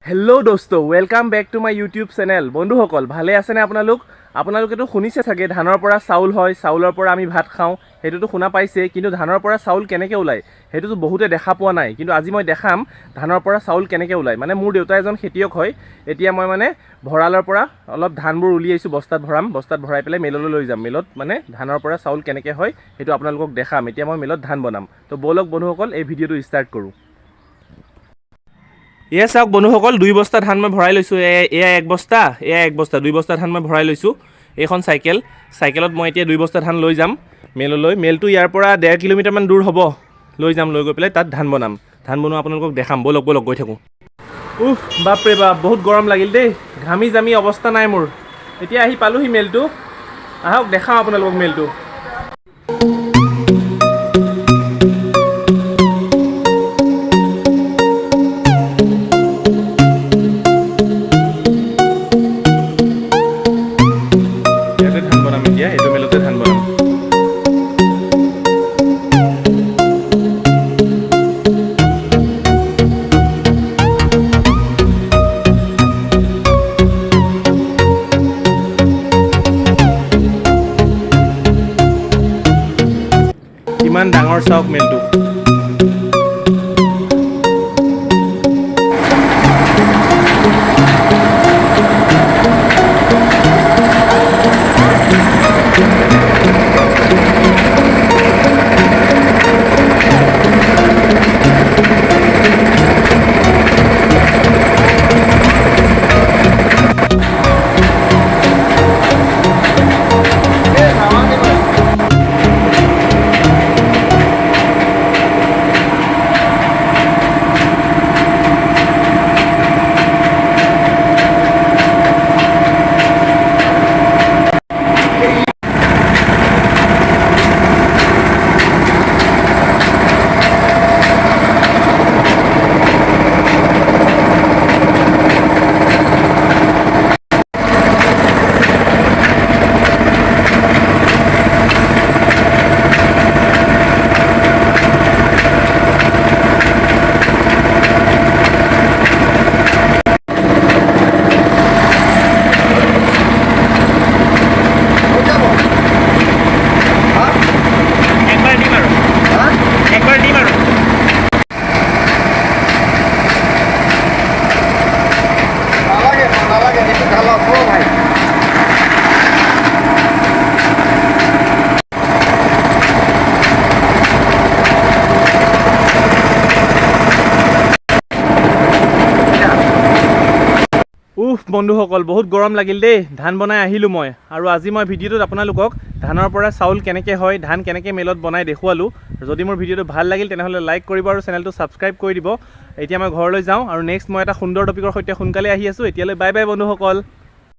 Hello' দোস্ত, welcome back to my YouTube channel. বন্ধুসকল, ভালে আছেনে আপোনালোকেতো শুনিছে চাগে ধানৰ পৰা চাউল হয়, চাউলৰ পৰা আমি ভাত খাওঁ, সেইটোতো শুনা পাইছে। কিন্তু ধানৰ পৰা চাউল কেনেকৈ ওলায় সেইটোতো বহুতে দেখা পোৱা নাই। কিন্তু আজি মই দেখাম ধানৰ পৰা চাউল কেনেকৈ ওলায়। মানে মোৰ দেউতা এজন খেতিয়ক হয়। এতিয়া মই ভঁৰালৰ পৰা অলপ ধানবোৰ উলিয়াইছোঁ, বস্তাত ভৰাই পেলাই মিললৈ লৈ যাম। মিলত ধানৰ পৰা চাউল কেনেকৈ হয় সেইটো আপোনালোকক দেখাম। এতিয়া মই মিলত ধান বনাম। তো ব'লক বন্ধুসকল, এই ভিডিঅ'টো ষ্টাৰ্ট কৰোঁ। এয়া চাওক বন্ধুসকল, 2 বস্তা ধান মই ভৰাই লৈছোঁ। এয়া 1 বস্তা, এয়া 1 বস্তা, 2 বস্তা ধান মই ভৰাই লৈছোঁ। এইখন চাইকেলত মই এতিয়া 2 বস্তা ধান লৈ যাম মেললৈ। মেলটো ইয়াৰ পৰা 1.5 কিলোমিটাৰমান দূৰ হ'ব। লৈ গৈ পেলাই তাত ধান বনাম। ধান বনোৱা আপোনালোকক দেখাম। ব'লক গৈ থাকোঁ। বাপৰে বাপ, বহুত গৰম লাগিল দেই। ঘামি জামি অৱস্থা নাই মোৰ। এতিয়া আহি পালোহি মেলটো। আহক দেখাওঁ আপোনালোকক মেলটো। এইটো মেলতে ধান বনাম। কিমান ডাঙৰ চাওক মেলটো। বন্ধুসকল, বহুত গৰম লাগিল দেই। ধান বনাই আহিলোঁ মই। আৰু আজি মই ভিডিঅ'টোত আপোনালোকক ধানৰ পৰা চাউল কেনেকৈ হয়, ধান কেনেকৈ মেলত বনাই দেখুৱালোঁ। যদি মোৰ ভিডিঅ'টো ভাল লাগিল তেনেহ'লে লাইক কৰিব আৰু চেনেলটো ছাবস্ক্ৰাইব কৰি দিব। এতিয়া মই ঘৰলৈ যাওঁ আৰু নেক্সট মই এটা সুন্দৰ টপিকৰ সৈতে সোনকালে আহি আছোঁ। এতিয়ালৈ বাই বাই বন্ধুসকল।